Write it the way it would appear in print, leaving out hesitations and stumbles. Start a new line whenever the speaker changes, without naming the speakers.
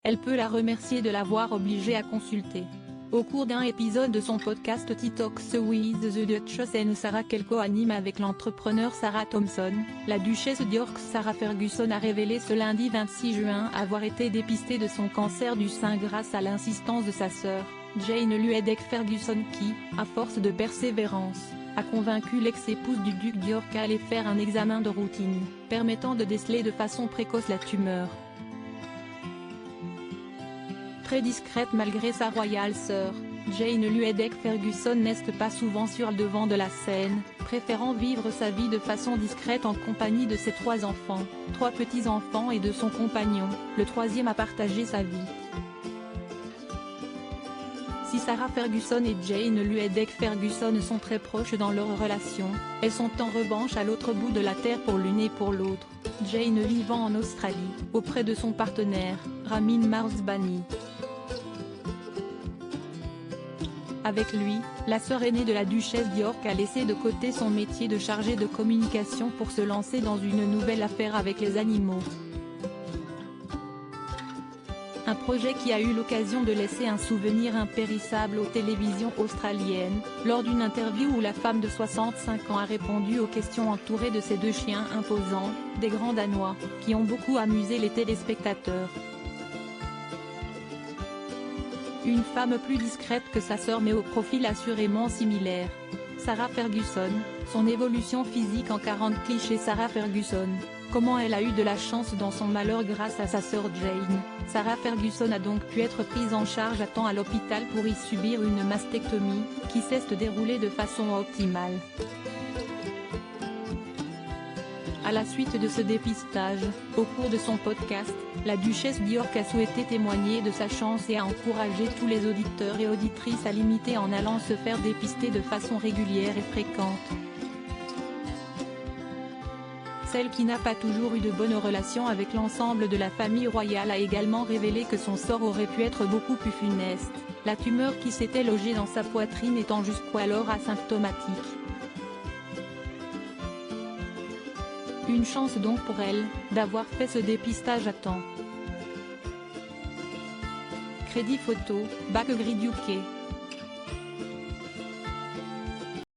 Elle peut la remercier de l'avoir obligée à consulter. Au cours d'un épisode de son podcast Tea Talks with the Duchess and Sarah qu'elle co-anime avec l'entrepreneur Sarah Thompson, la duchesse d'York Sarah Ferguson a révélé ce lundi 26 juin avoir été dépistée de son cancer du sein grâce à l'insistance de sa sœur, Jane Luedek Ferguson qui, à force de persévérance, a convaincu l'ex-épouse du duc d'York à aller faire un examen de routine, permettant de déceler de façon précoce la tumeur. Très discrète malgré sa royale sœur, Jane Luedek Ferguson n'est pas souvent sur le devant de la scène, préférant vivre sa vie de façon discrète en compagnie de ses 3 enfants, 3 petits-enfants et de son compagnon, le 3e à partager sa vie. Si Sarah Ferguson et Jane Luedek Ferguson sont très proches dans leur relation, elles sont en revanche à l'autre bout de la terre pour l'une et pour l'autre, Jane vivant en Australie, auprès de son partenaire, Ramin Moursbani. Avec lui, la sœur aînée de la duchesse d'York a laissé de côté son métier de chargée de communication pour se lancer dans une nouvelle affaire avec les animaux. Un projet qui a eu l'occasion de laisser un souvenir impérissable aux télévisions australiennes, lors d'une interview où la femme de 65 ans a répondu aux questions entourée de ses 2 chiens imposants, des grands danois, qui ont beaucoup amusé les téléspectateurs. Une femme plus discrète que sa sœur mais au profil assurément similaire. Sarah Ferguson, son évolution physique en 40 clichés Sarah Ferguson, comment elle a eu de la chance dans son malheur grâce à sa sœur Jane. Sarah Ferguson a donc pu être prise en charge à temps à l'hôpital pour y subir une mastectomie, qui s'est déroulée de façon optimale. À la suite de ce dépistage, au cours de son podcast, la duchesse d'York a souhaité témoigner de sa chance et a encouragé tous les auditeurs et auditrices à l'imiter en allant se faire dépister de façon régulière et fréquente. Celle qui n'a pas toujours eu de bonnes relations avec l'ensemble de la famille royale a également révélé que son sort aurait pu être beaucoup plus funeste, la tumeur qui s'était logée dans sa poitrine étant jusqu'alors asymptomatique. Une chance donc pour elle, d'avoir fait ce dépistage à temps. Crédit photo, Back Grid UK.